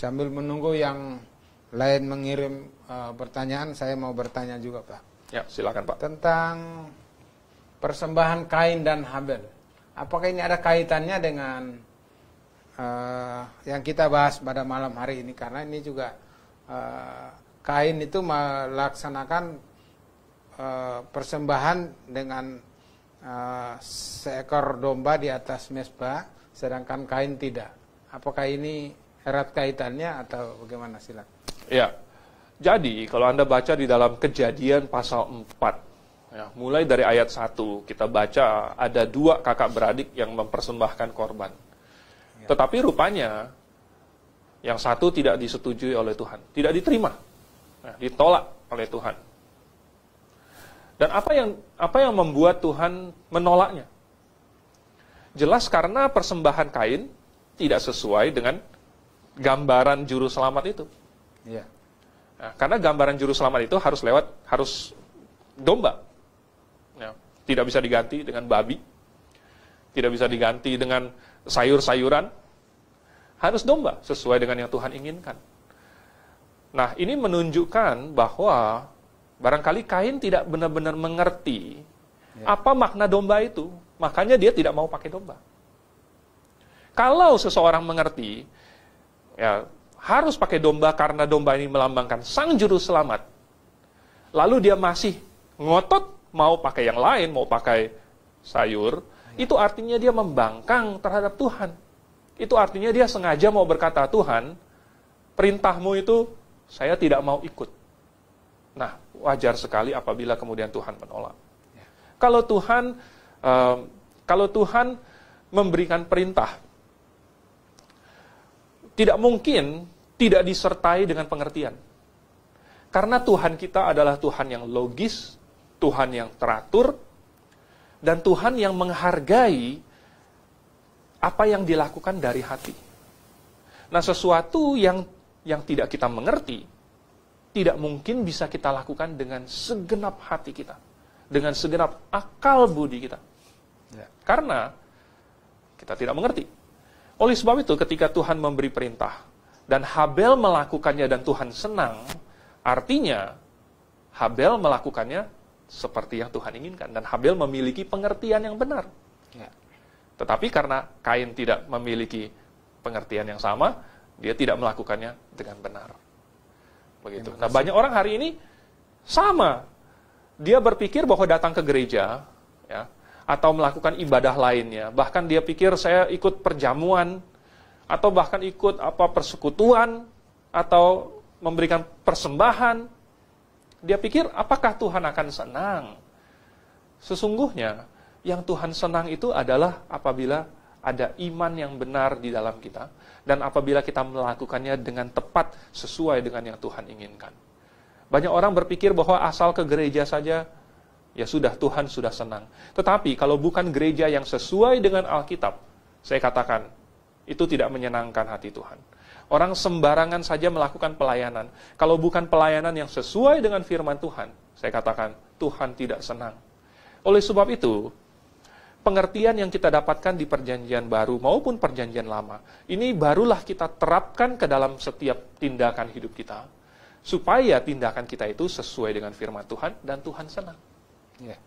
Sambil menunggu yang lain mengirim pertanyaan, saya mau bertanya juga, Pak. Ya, silakan Pak. Tentang persembahan Kain dan Habel. Apakah ini ada kaitannya dengan yang kita bahas pada malam hari ini? Karena ini juga Kain itu melaksanakan persembahan dengan seekor domba di atas mezbah, sedangkan Kain tidak. Apakah ini erat kaitannya atau bagaimana, silakan? Ya, jadi kalau Anda baca di dalam Kejadian pasal 4, ya, mulai dari ayat 1, kita baca ada 2 kakak beradik yang mempersembahkan korban. Ya. Tetapi rupanya, yang satu tidak disetujui oleh Tuhan, tidak diterima, ya, ditolak oleh Tuhan. Dan apa yang membuat Tuhan menolaknya? Jelas karena persembahan Kain tidak sesuai dengan gambaran juru selamat itu. Ya. Nah, karena gambaran juru selamat itu harus domba. Ya, tidak bisa diganti dengan babi. Tidak bisa diganti dengan sayur-sayuran. Harus domba sesuai dengan yang Tuhan inginkan. Nah, ini menunjukkan bahwa barangkali Kain tidak benar-benar mengerti apa makna domba itu. Makanya dia tidak mau pakai domba. Kalau seseorang mengerti, ya, harus pakai domba karena domba ini melambangkan sang juru selamat, lalu dia masih ngotot mau pakai yang lain, mau pakai sayur, itu artinya dia membangkang terhadap Tuhan. Itu artinya dia sengaja mau berkata, Tuhan, perintahmu itu saya tidak mau ikut. Nah, wajar sekali apabila kemudian Tuhan menolak. Kalau Tuhan memberikan perintah, tidak mungkin tidak disertai dengan pengertian. Karena Tuhan kita adalah Tuhan yang logis, Tuhan yang teratur, dan Tuhan yang menghargai apa yang dilakukan dari hati. Nah, sesuatu yang tidak kita mengerti, tidak mungkin bisa kita lakukan dengan segenap hati kita, dengan segenap akal budi kita. Ya. Karena kita tidak mengerti. Oleh sebab itu, ketika Tuhan memberi perintah, dan Habel melakukannya dan Tuhan senang, artinya Habel melakukannya seperti yang Tuhan inginkan. Dan Habel memiliki pengertian yang benar. Ya. Tetapi karena Kain tidak memiliki pengertian yang sama, dia tidak melakukannya dengan benar. Begitu. Nah, banyak orang hari ini sama. Dia berpikir bahwa datang ke gereja, ya, atau melakukan ibadah lainnya, bahkan dia pikir saya ikut perjamuan, atau bahkan ikut persekutuan, atau memberikan persembahan, dia pikir apakah Tuhan akan senang? Sesungguhnya yang Tuhan senang itu adalah apabila ada iman yang benar di dalam kita, dan apabila kita melakukannya dengan tepat sesuai dengan yang Tuhan inginkan. Banyak orang berpikir bahwa asal ke gereja saja, ya sudah, Tuhan sudah senang. Tetapi kalau bukan gereja yang sesuai dengan Alkitab, saya katakan, itu tidak menyenangkan hati Tuhan. Orang sembarangan saja melakukan pelayanan. Kalau bukan pelayanan yang sesuai dengan firman Tuhan, saya katakan, Tuhan tidak senang. Oleh sebab itu, pengertian yang kita dapatkan di perjanjian baru maupun perjanjian lama, ini barulah kita terapkan ke dalam setiap tindakan hidup kita, supaya tindakan kita itu sesuai dengan firman Tuhan dan Tuhan senang. Ya.